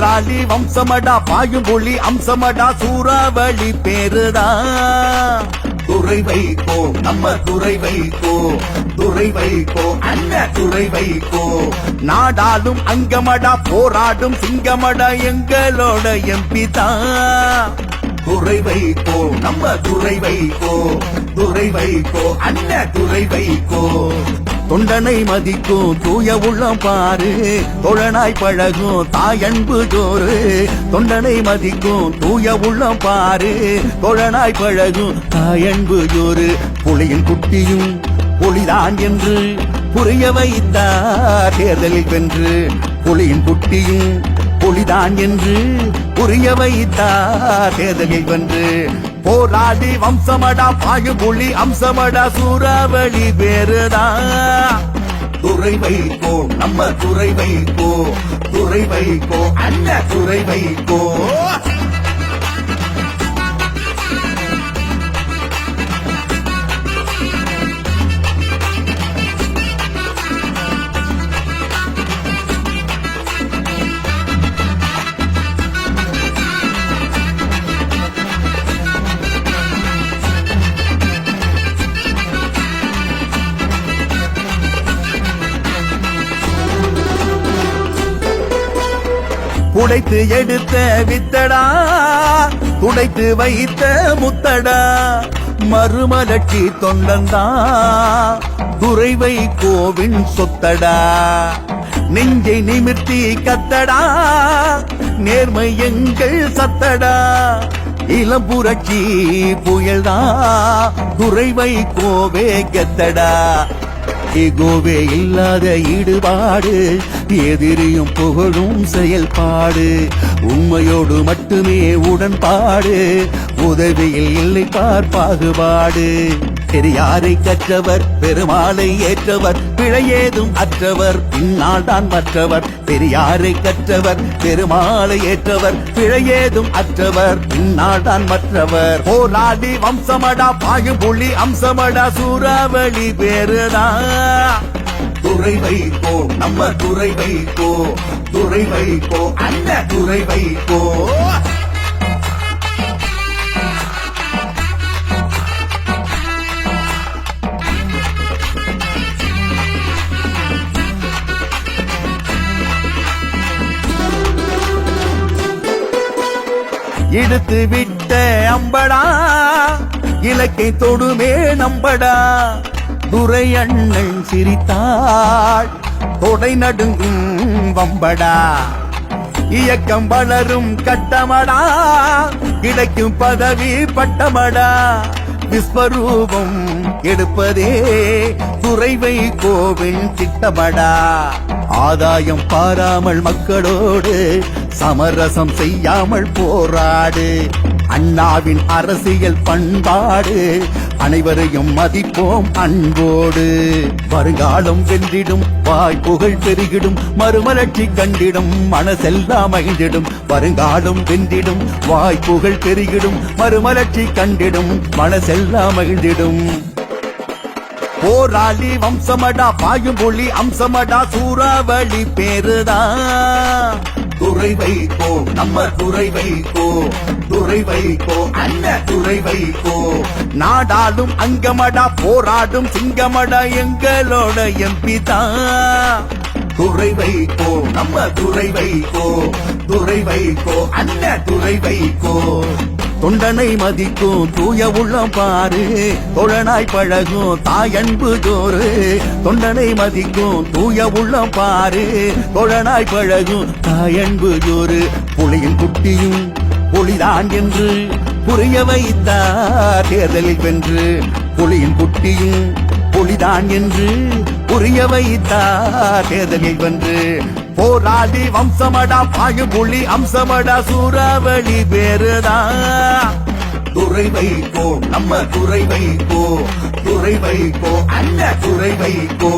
போராளி வம்சமடா பாயும் புலி அம்சமடா சூறாவளி பேருதா துறை வைகோ நம்ம துறை வைகோ துறை வைகோ அண்ணன் துறை வைகோ நாடாளும் அங்கமடா போராடும் சிங்கமடா எங்களோட எம்பி தான் துறை வைகோ நம்ம துறை வைகோ துறை வைகோ அண்ணன் துறை வைகோ தொண்டனை மதிக்கும் தூய உள்ளம் பாரு தோழனாய் பழகும் தாயன்பு ஜோறு தொண்டனை மதிக்கும் தூய உள்ளம் பாரு தோழனாய் பழகும் தாயன்பு ஜோறு புலியின் குட்டியும் புலிதான் என்று புரிய வைத்தார் தேர்தலில் வென்று புலியின் குட்டியும் புலிதான் என்று புரிய வைத்தார் தேர்தலில் வென்று போராடி வம்சமடா பாயு புலி அம்சமடா சூறாவளி பேருதா துறை வைகோ நம்ம துறை வைகோ துறை வைகோ அண்ணன் துறை வைகோ புடைத்து எடுத்த வித்தடா துடைத்து வைத்த முத்தடா மறுமலர்ச்சி தொண்டந்தா துறை வைகோவின் சொத்தடா நெஞ்சை நிமிர்த்தி கத்தடா நேர்மை எங்கள் சத்தடா இளம் புரட்சி புயல்தா துறை வைகோவே கெத்தடா எகோவே இல்லாத ஈடுபாடு எதிரியும் புகழும் செயல்பாடு உண்மையோடு மட்டுமே உடன்பாடு உதவியில் இல்லை பாகுபாடு பெரியாரை கற்றவர் பெருமாளை ஏற்றவர் பிழையேதும் அற்றவர் பின்னால் தான் மற்றவர் பெரியாரை கற்றவர் பெருமாளை ஏற்றவர் பிழையேதும் அற்றவர் பின்னால் தான் மற்றவர் போராடி வம்சமடா பாயு புலி அம்சமடா சூறாவளி பேருதா துறை வைகோ நம்ம துறை வைகோ துறை வைகோ அண்ணன் துறை வைகோ எடுத்து விட்ட அம்படா இலக்கை தொடுமே நம்படா துரை அண்ணன் சிரித்தாள் தொடை நடுங்கும் வம்படா இயக்கம் வளரும் கட்டமடா கிடைக்கும் பதவி பட்டமடா விஸ்வரூபம் எடுப்பதே துறை வைகோவின் திட்டமடா ஆதாயம் பாராமல் மக்களோடு சமரசம் செய்யாமல் போராடு அண்ணாவின் அரசியல் பண்பாடு அனைவரையும் மதிப்போம் அன்போடு வருங்காலம் வென்றிடும் வாய் புகழ் பெருகிடும் மறுமலர்ச்சி கண்டிடும் மனசெல்லாம் மகிழ்ந்திடும் வருங்காலம் வென்றிடும் வாய் புகழ் பெருகிடும் மறுமலர்ச்சி கண்டிடும் மனசெல்லாம் மகிழ்ந்திடும் போராளி வம்சமடா பாயும் புலி அம்சமடா சூறாவளி பேருதா துறை வைகோ நம்ம துறை வைகோ துறை வைகோ அண்ணன் துறை வைகோ நாடாளும் அங்கமடா போராடும் சிங்கமடா எங்களோட எம்பி தான் துறை வைகோ நம்ம துறை வைகோ துறை வைகோ அண்ணன் துறை வைகோ தொண்டனை மதிக்கும் தூய உள்ளம் பாரு தோழனாய் பழகும் தாயன்பு ஜோறு தொண்டனை மதிக்கும் தூய உள்ளம் பாரு தோழனாய் பழகும் தாயன்பு ஜோறு புலியின் குட்டியும் புலிதான் என்று புரிய வைத்தார் தேர்தலில் வென்று புலியின் குட்டியும் புலிதான் என்று புரிய வைத்தார் தேர்தலில் வென்று போராடி வம்சமடா பாயு புலி அம்சமடா சூறாவளி பேருதா துறை வைகோ நம்ம துறை வைகோ துறை வைகோ அண்ணன் துறை வைகோ